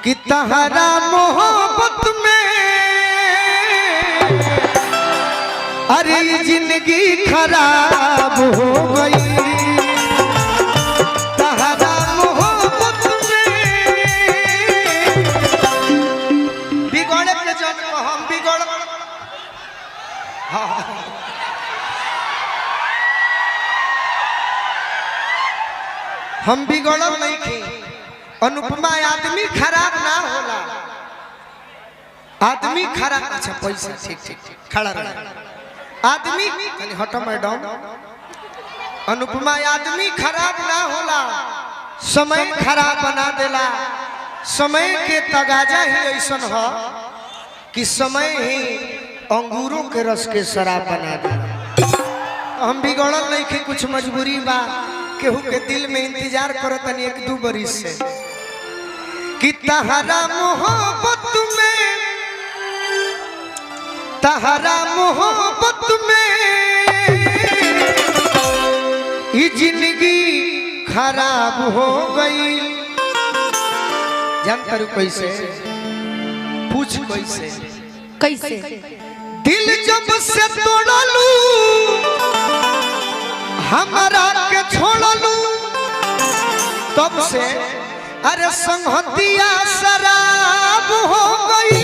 कि तहरा मोहब्बत में अरे जिंदगी खराब हो गई। तहरा मोहब्बत में बिगड़े के जन्म हम बिगड़ हम बिगड़ल नहीं थे। अनुपमा आदमी खराब ना होला, आदमी खराब। अच्छा पैसा ठीक ठीक खड़ा रह आदमी हटो मैडम। अनुपमा आदमी खराब ना होला, समय खराब बना देला। समय के तगाजा ही ऐसा हो कि समय ही अंगूरों के रस के शराब बना देला। हम बिगड़ल नहीं थे, कुछ मजबूरी बा। केहू के दिल में इंतजार करत तनी एक दू बरिस से कि तहरा मोहब्बत में, तहरा मोहब्बत में ये जिंदगी खराब हो गई। जान करू कैसे? पूछ कैसे? कैसे? दिल जब से तोड़लू हमारा के छोड़लू, तब से अरे संगतिया शराब हो गई।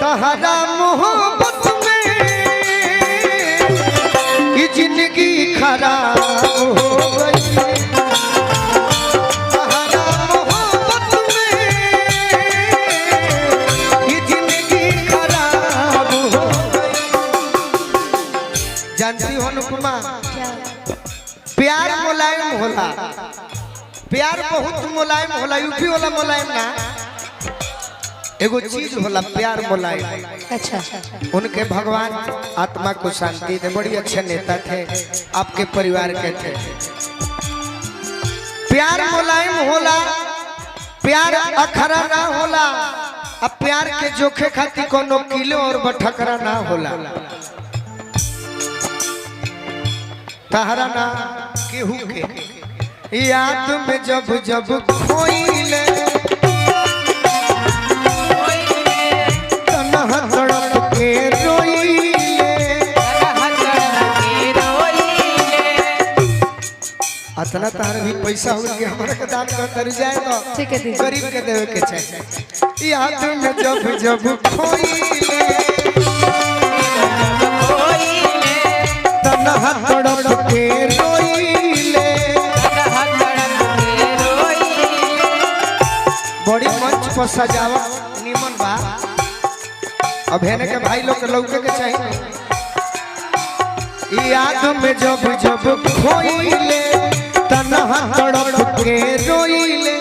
तहरा मोहब्बत में ये जिंदगी खराब हो गई। तहरा मोहब्बत में ये जिंदगी खराब हो गई। जानती हो अनुपमा, प्यार मुलायम होला, प्यार बहुत मुलायम होला। यूपी वाला मुलायम ना, एगो चीज होला प्यार मुलायम। अच्छा उनके भगवान आत्मा को शांति दे, बड़ी अच्छे नेता थे, आपके परिवार के थे। प्यार मुलायम होला, प्यार अखरा ना होला। अब प्यार के जोखे खाती कोनो किलो और बठकरा ना होला। तहरा ना केहू के याद में जब जब खोइले तन्हा तड़प के रोइले। अतना तार भी पैसा हो गया हमारे के दान कर जाए तो ठीक है, गरीब के देवे के चाहिए। याद में जब जब खोइले तन्हा तड़प के रोइले। बड़ी मंच पर सजावट निमन बा। अब है के भाई लोग के लौके के चाहिए। याद में जब जब खोइले तन्हा तड़प के रोइले।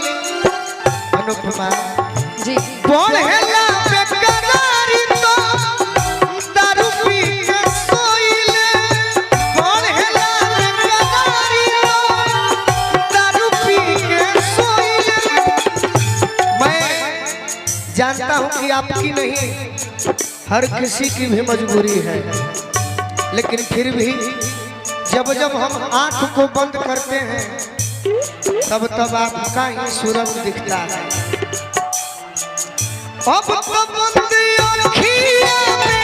अनुपमा जी पढ़ेला बेकरारी तो दारू पी के सोइले। पढ़ेला बेकरारी तो दारू पी के सोइले। मैं जानता हूँ कि आपकी नहीं, हर किसी की भी मजबूरी है, लेकिन फिर भी जब जब हम आंख को बंद करते हैं तब तब आपका ही सूरज दिखता है। अब तो बंद आँखियों में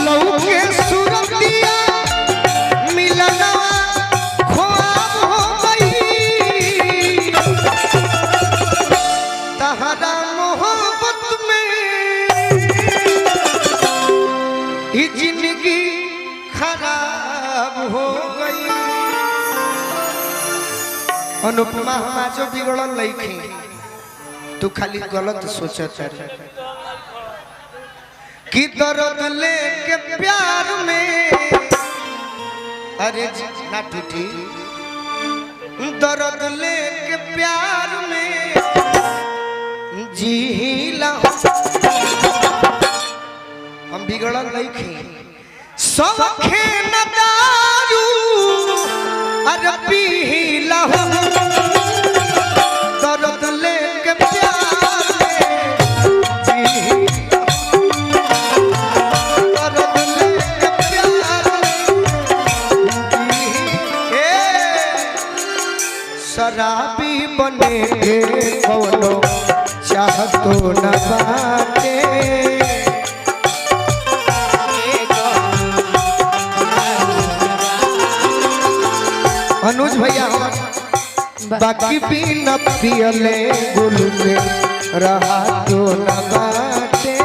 लौके सूरतिया मिलना ख्वाब हो गई। तहरा मोहब्बत में ये जिंदगी खराब हो गई। अनुपमा हम जो बिगड़ल लईखी, तू खाली गलत सोचत है कि दर्द लेके प्यार में अरे ना टूटी। दर्द लेके प्यार में जीला हम बिगड़ल लईखी। सौखे न दारू अरे पीला दर्द लेके प्यार में जीला। दर्द लेके प्यार में शराबी बने के कौनो चाहतो न बाटे। अनुज भैया बाकी भी न पियले गुल के रहा तो न बाटे।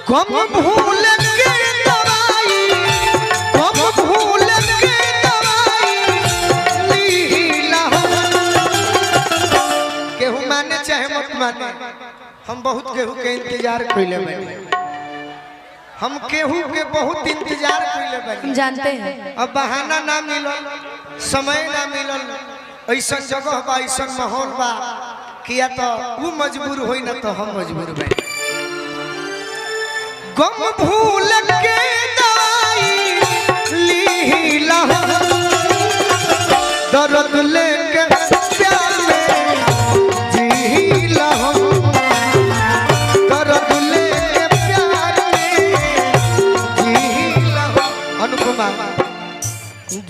गम भूल के दवाई, गम भूल के दवाई लीला। केहू माने चाहे मत माने, हम बहुत केहू के इंतजार कइले बानी। हम केहू के बहुत इंतजार कइले बानी, जानते हैं। अब बहाना ना मिलल, समय ना मिलल, ऐसा जगह बा, ऐसा माहौल बा, किया तो वो मजबूर होई ना तो हम मजबूर बानी। गम भूल के दवाई लीला, दर्द लेके प्यार में जीला। दर्द लेके प्यार में जीला। अनुपमा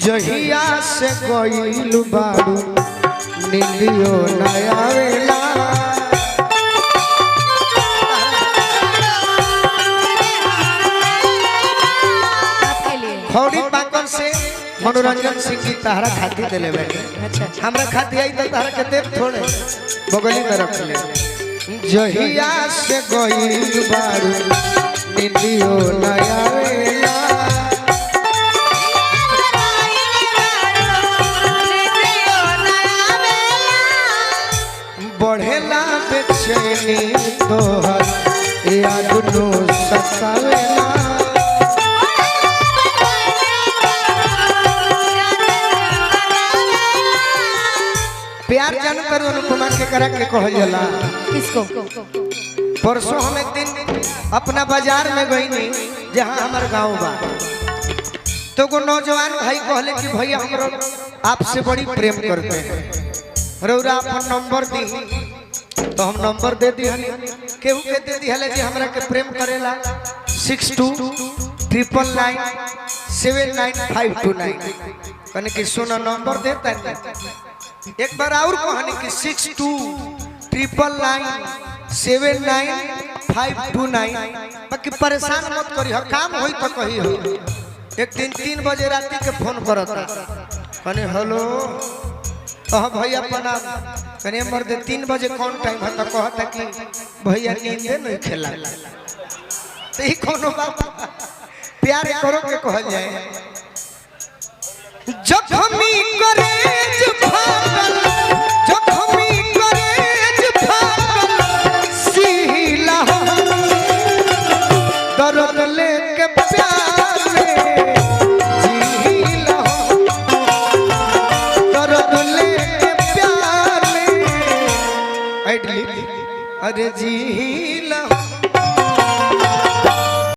जहिया से गइल बारू नीलियो न आवेला। खौड़ी पाकन से मनोरंजन सिंह की तहरा खाती दिले बैठे। अच्छा हमरा खाती आई तो तहरा के देव थोड़े बगली में रख ले। जहिया से गइल बारू नीलियो न आवेला। बढ़ेला बेचैनी तोहर याद नो सतावेला। प्यार जान करो अनुपमा के करा के कहल जाला। किसको? परसों हम एक दिन अपना बाजार में गई नहीं, जहाँ हमारे गांव बा, तो को नौजवान भाई कहले कि भैया हमरो आपसे बड़ी प्रेम करते हैं, रौरा अपन नंबर दी। तो हम नंबर दे दी, केहू के दे दी हले जी हमरा के प्रेम करेला। 6299979529 कने कि सोना नंबर देता है। एक बार और कहानी कि 6299979529। बाकी परेशान मत करी, काम होई तो कही हो। एक दिन 3 बजे राती के फोन करता, कने हेलो कहा भैया प्रणाम, कने मर्दे 3 बजे कौन टाइम है? तो कहता कि भैया नींदे नहीं खेला। तो ही कोनो बात प्यार करो के कहल जाए। जखमी करेज फागल, जखमी करेज फागल सीला। दर्द लेके प्यार में जीला। दर्द लेके प्यार में अरे जी